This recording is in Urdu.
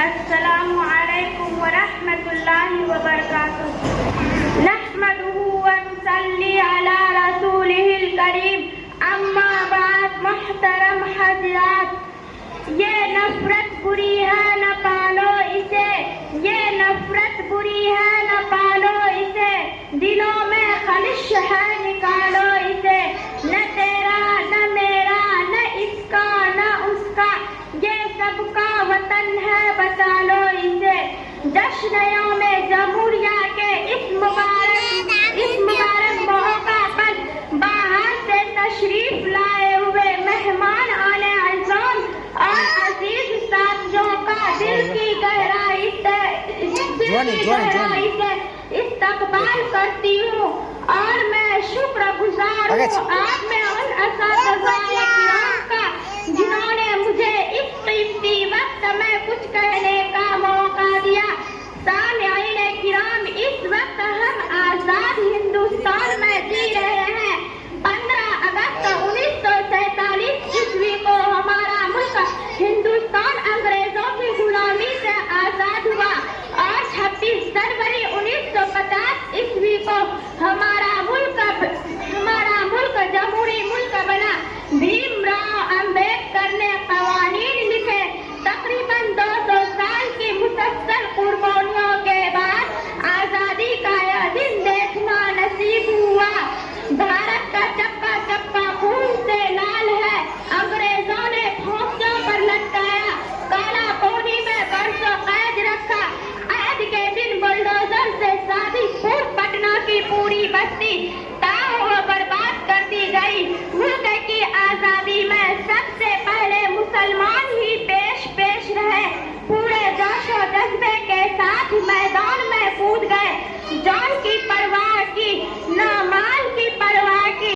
السلام علیکم ورحمۃ اللہ وبرکاتہ. نحمده ونصلی علی رسولہ الکریم. اما بعد. محترم حضرات، یہ نفرت بری ہے نہ پالو اسے، یہ نفرت بری ہے نہ پالو اسے، دلوں میں خلش ہے نکالو اسے، نہ تیرا نہ میرا نہ اس کا نہ اس کا، یہ سب کا وطن ہے بچا لو اسے. جشن یوم جمہوریہ کے اس مبارک موقع پر باہر سے تشریف لائے ہوئے مہمان آنے اعظم اور عزیز ساتھیوں کا دل کی گہرائی سے استقبال کرتی ہوں اور میں شکر گزار ہوں آج میں ان اساتذہ کرام کا جنہوں نے مجھے اس قیمتی وقت میں کچھ کہنے